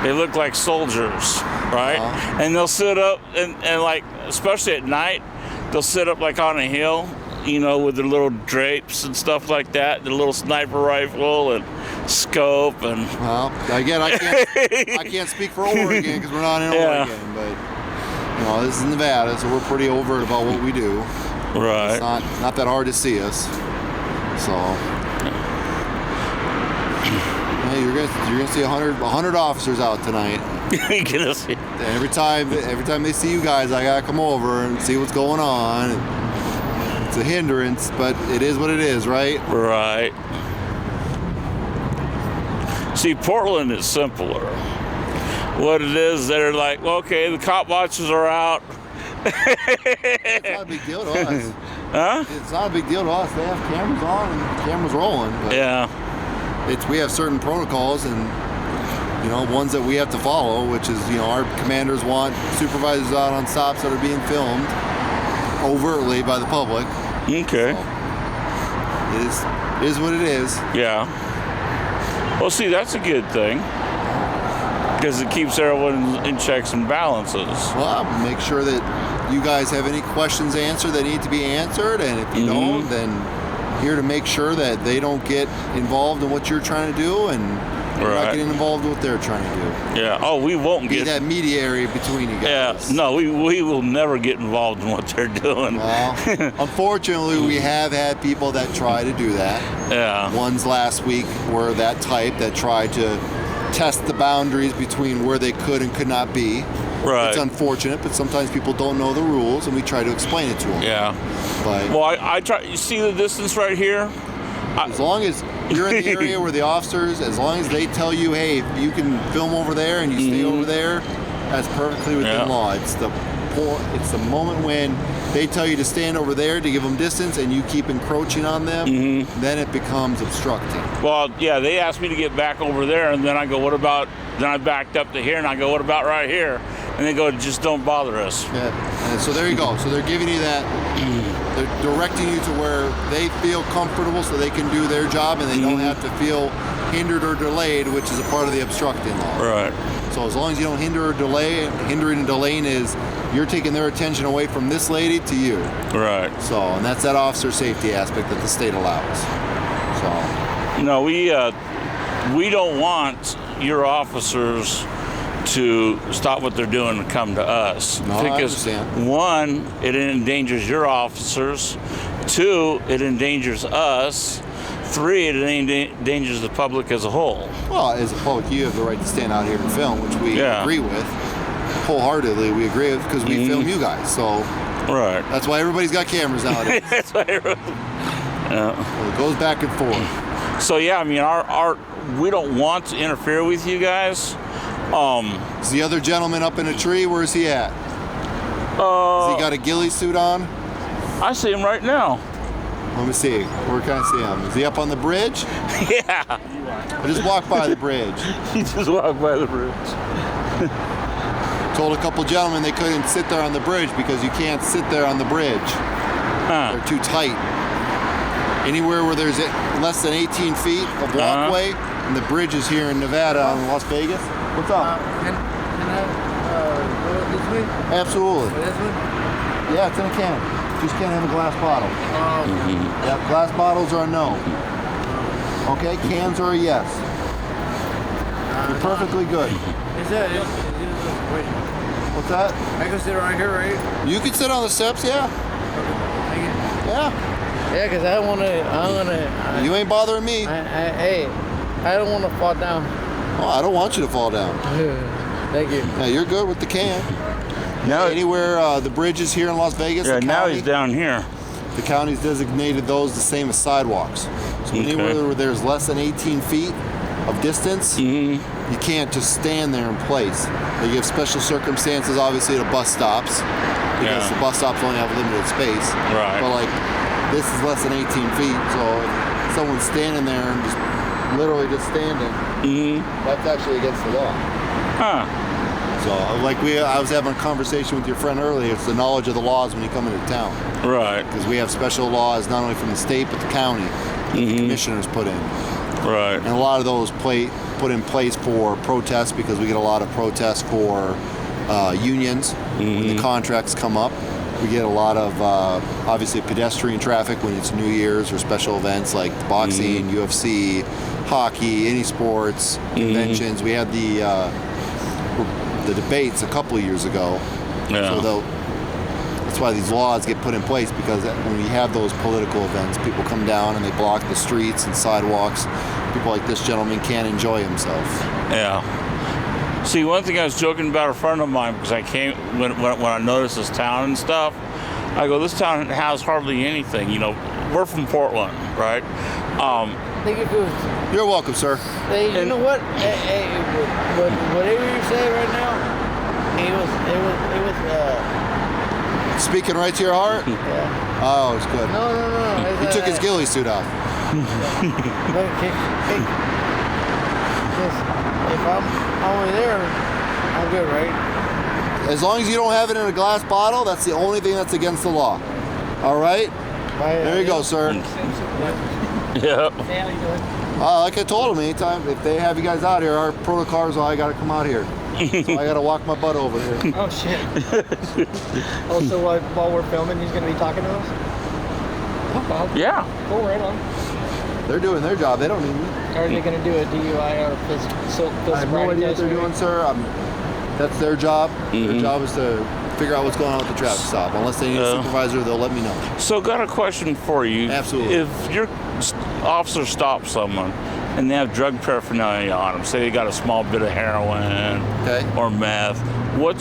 They look like soldiers, right? And they'll sit up and like, especially at night, they'll sit up like on a hill, you know, with their little drapes and stuff like that, their little sniper rifle and scope and. Well, again, I can't speak for Oregon because we're not in Oregon, but you know, this is Nevada, so we're pretty overt about what we do. Right. It's not that hard to see us. So. Hey, you're gonna see 100 officers out tonight. You're gonna see. And every time they see you guys, I gotta come over and see what's going on. It's a hindrance, but it is what it is, right? Right. See, Portland is simpler. What it is, they're like, okay, the cop watches are out. It's not a big deal to us. Huh? It's not a big deal to us. They have cameras on and cameras rolling. But yeah. We have certain protocols and, you know, ones that we have to follow, which is, you know, our commanders want supervisors out on stops that are being filmed overtly by the public. Okay. So it is what it is. Yeah. Well, see, that's a good thing because it keeps everyone in checks and balances. Well, I'll make sure that you guys have any questions answered that need to be answered, and if you don't, then here to make sure that they don't get involved in what you're trying to do, and you're not getting involved in what they're trying to do. Yeah. Oh, we won't be that mediator between you guys. Yeah. No, we will never get involved in what they're doing. Well, unfortunately, we have had people that try to do that. Yeah. Ones last week were that type that tried to test the boundaries between where they could and could not be. Right. It's unfortunate, but sometimes people don't know the rules, and we try to explain it to them. Yeah. But well, I try. You see the distance right here? As long as you're in the area where the officers, as long as they tell you, hey, you can film over there and you stay over there, that's perfectly within law. It's the moment when they tell you to stand over there to give them distance and you keep encroaching on them, then it becomes obstructing. Well, yeah, they asked me to get back over there, and then I go, what about, then I backed up to here, and I go, what about right here? And they go, just don't bother us. Yeah, and so there you go. So they're giving you that, they're directing you to where they feel comfortable so they can do their job and they don't have to feel hindered or delayed, which is a part of the obstructing law. Right. So as long as you don't hinder or delay, hindering and delaying is you're taking their attention away from this lady to you. Right. So, and that's that officer safety aspect that the state allows. So. No, we don't want your officers to stop what they're doing and come to us. No, I understand. One, it endangers your officers. Two, it endangers us. Three, it endangers the public as a whole. Well, as a public, you have the right to stand out here and film, which we agree with. Wholeheartedly, we agree with because we film you guys. So that's why everybody's got cameras nowadays. That's why everybody. Well, it goes back and forth. So yeah, I mean, we don't want to interfere with you guys. Is the other gentleman up in a tree? Where is he at? Has he got a ghillie suit on? I see him right now. Let me see. Where can I see him? Is he up on the bridge? Yeah. I just walked by the bridge. He just walked by the bridge. Told a couple gentlemen they couldn't sit there on the bridge because you can't sit there on the bridge. They're too tight. Anywhere where there's less than 18 feet of walkway, and the bridge is here in Nevada in Las Vegas. What's up? Can I go this way? Absolutely. This one? Yeah, it's in a can. Just can't have a glass bottle. Okay. Yeah, glass bottles are a no. Okay, cans are a yes. You're perfectly good. Wait. What's that? I can sit right here, right? You can sit on the steps, yeah. Thank you. Yeah. Yeah, because I'm gonna. You ain't bothering me. Hey, I don't want to fall down. Oh, I don't want you to fall down. Thank you. Yeah, you're good with the can. Now, anywhere the bridges here in Las Vegas. Yeah, the now county, he's down here. The county's designated those the same as sidewalks. So anywhere where there's less than 18 feet of distance, you can't just stand there in place. They give special circumstances, obviously, to bus stops because the bus stops only have limited space. Right. But like this is less than 18 feet, so if someone's standing there and just literally just standing, that's actually against the law. Huh. So, like I was having a conversation with your friend earlier, it's the knowledge of the laws when you come into town. Right. Because we have special laws not only from the state but the county that the commissioners put in. Right. And a lot of those play put in place for protests, because we get a lot of protests for unions when the contracts come up. We get a lot of obviously pedestrian traffic when it's New Year's or special events like boxing, UFC, hockey, any sports, conventions. We had the debates a couple of years ago. Yeah. So that's why these laws get put in place, because when you have those political events, people come down and they block the streets and sidewalks. People like this gentleman can't enjoy himself. Yeah. See, one thing I was joking about a friend of mine, because I came when I noticed this town and stuff. I go, this town has hardly anything. You know, we're from Portland, right? Thank you for. You're welcome, sir. Hey, you know what? Hey, whatever you say right now, it was. Speaking right to your heart? Yeah. Oh, it's good. No. He took his ghillie suit off. But if I'm over there, I'm good, right? As long as you don't have it in a glass bottle, that's the only thing that's against the law. All right? There you go, sir. Yep. Like I told him, anytime if they have you guys out here, our protocol is I got to come out here. So I got to walk my butt over here. Oh, shit. Also, while we're filming, he's going to be talking to us? Oh, wow. Yeah. Cool, right on. They're doing their job. They don't need me. Are they going to do a DUI or physical I have no idea what they're doing, sir. That's their job. Their job is to figure out what's going on with the traffic stop. Unless they need a supervisor, they'll let me know. So, got a question for you. Absolutely. If your officer stops someone and they have drug paraphernalia on them, say they got a small bit of heroin or meth, what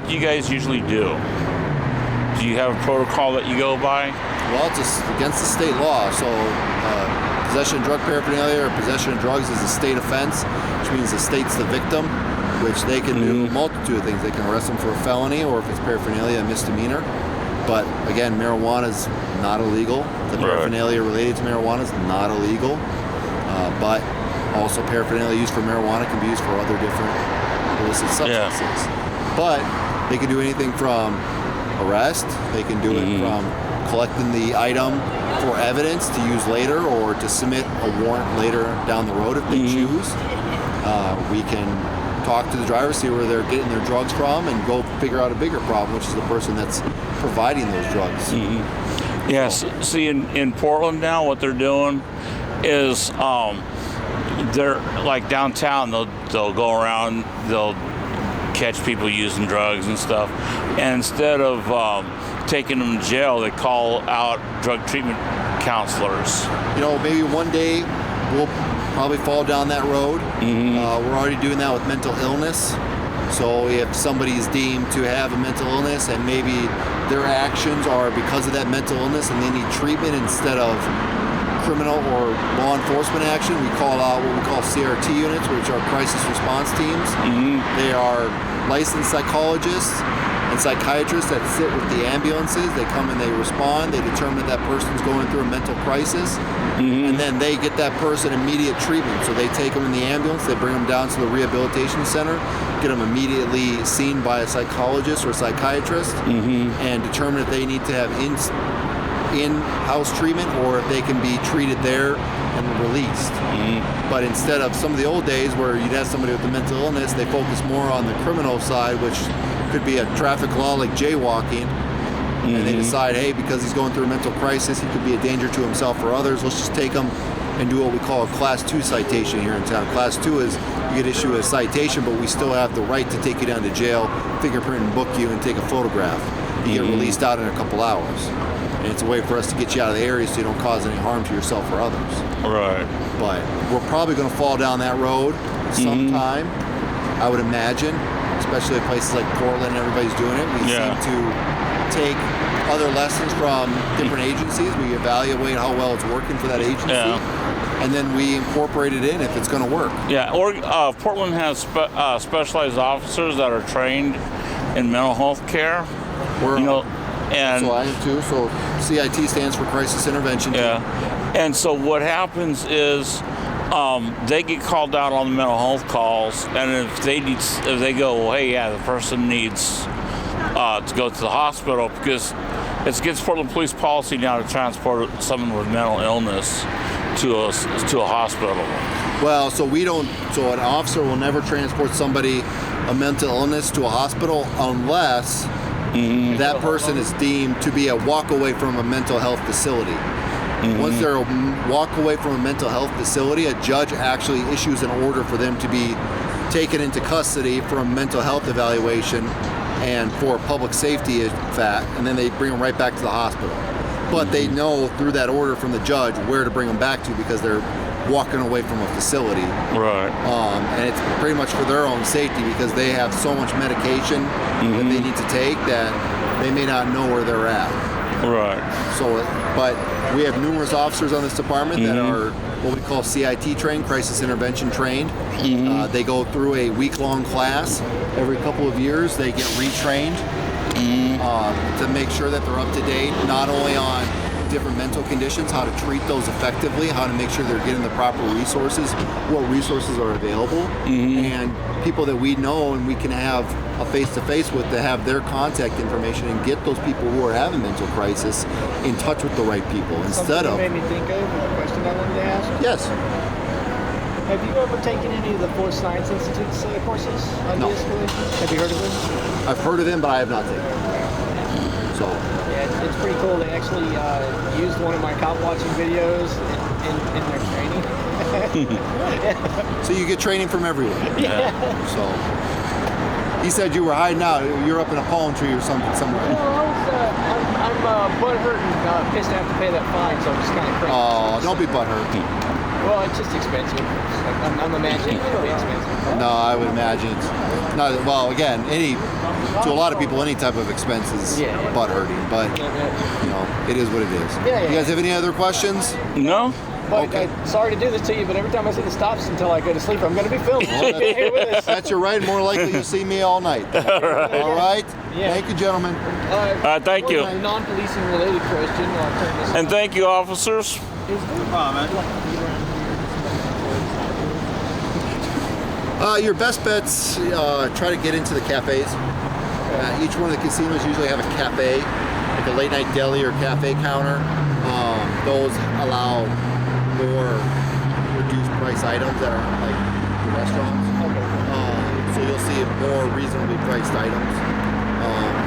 do you guys usually do? Do you have a protocol that you go by? Well, it's against the state law. So possession of drug paraphernalia or possession of drugs is a state offense, which means the state's the victim, which they can do a multitude of things. They can arrest them for a felony, or if it's paraphernalia, a misdemeanor. But again, marijuana is not illegal. The paraphernalia related to marijuana is not illegal. But also paraphernalia used for marijuana can be used for other different illicit substances. But they can do anything from arrest, they can do it from collecting the item for evidence to use later, or to submit a warrant later down the road if they choose. We can talk to the driver, see where they're getting their drugs from, and go figure out a bigger problem, which is the person that's providing those drugs. Yes. See, in Portland now, what they're doing is they're like downtown. They'll go around. They'll catch people using drugs and stuff, and instead of taking them to jail, they call out drug treatment counselors. You know, maybe one day we'll probably fall down that road. We're already doing that with mental illness. So if somebody is deemed to have a mental illness and maybe their actions are because of that mental illness and they need treatment instead of criminal or law enforcement action, we call out what we call CRT units, which are crisis response teams. They are licensed psychologists and psychiatrists that sit with the ambulances. They come and they respond. They determine that person's going through a mental crisis, and then they get that person immediate treatment. So they take them in the ambulance, they bring them down to the rehabilitation center, get them immediately seen by a psychologist or psychiatrist, and determine if they need to have in-house treatment or if they can be treated there and released. But instead of some of the old days where you'd have somebody with a mental illness, they focus more on the criminal side, which could be a traffic law like jaywalking, and they decide, hey, because he's going through a mental crisis, he could be a danger to himself or others, let's just take him and do what we call a Class 2 citation here in town. Class 2 is you get issued a citation, but we still have the right to take you down to jail, fingerprint and book you, and take a photograph. You get released out in a couple hours. And it's a way for us to get you out of the area so you don't cause any harm to yourself or others. Right. But we're probably going to fall down that road sometime, I would imagine, especially in places like Portland, everybody's doing it. We seem to take other lessons from different agencies. We evaluate how well it's working for that agency, and then we incorporate it in if it's going to work. Yeah, Portland has specialized officers that are trained in mental health care. And so I am too. So CIT stands for Crisis Intervention Team. And so what happens is they get called out on the mental health calls, and if they go, well, hey, the person needs to go to the hospital, because it's against Portland police policy now to transport someone with mental illness to a hospital. Well, so we don't. So an officer will never transport somebody a mental illness to a hospital unless that person is deemed to be a walk away from a mental health facility. Once they're a walk away from a mental health facility, a judge actually issues an order for them to be taken into custody for a mental health evaluation and for public safety fact, and then they bring them right back to the hospital. But they know through that order from the judge where to bring them back to because they're walking away from a facility. Right. And it's pretty much for their own safety because they have so much medication that they need to take that they may not know where they're at. Right. So, but we have numerous officers on this department that are what we call CIT trained, crisis intervention trained. They go through a week-long class. Every couple of years, they get retrained to make sure that they're up to date, not only on different mental conditions, how to treat those effectively, how to make sure they're getting the proper resources, what resources are available, and people that we know and we can have a face-to-face with to have their contact information and get those people who are having mental crisis in touch with the right people instead Something of. made me think of a question I wanted to ask. Yes. Have you ever taken any of the Force Science Institute's courses on No. de-escalation? Have you heard of them? I've heard of them, but I have not taken them. So, Yeah, it's pretty cool. They actually used one of my cop watching videos in their training. so you get training from everywhere. Yeah. So, he said you were hiding out. You're up in a palm tree or something somewhere. Well, I'm butthurt and pissed to have to pay that fine, so I'm just kind of crazy. Oh, don't be butthurt. Well, it's just expensive. I'm imagining it'll be expensive. No, I would imagine it's not. Well, again, to a lot of people, any type of expense is butt hurting, but you know, it is what it is. Yeah. You guys have any other questions? No? But, Okay. sorry to do this to you, but every time I see the stops until I go to sleep, I'm going to be filming. Here with us. That's your right. More likely you see me all night. All right. Yeah. Thank you, gentlemen. Thank you. A non-policing related question. I'll turn this And thank you, officers. Your best bets, try to get into the cafes. Each one of the casinos usually have a cafe, like a late night deli or cafe counter. Those allow more reduced price items that are like the restaurants. So you'll see more reasonably priced items.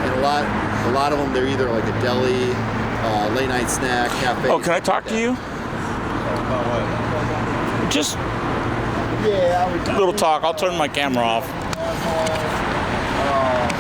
And a lot of them, they're either like a deli, late night snack, cafe. Oh, can I talk to you? Just Yeah, I would. a little talk. I'll turn my camera off.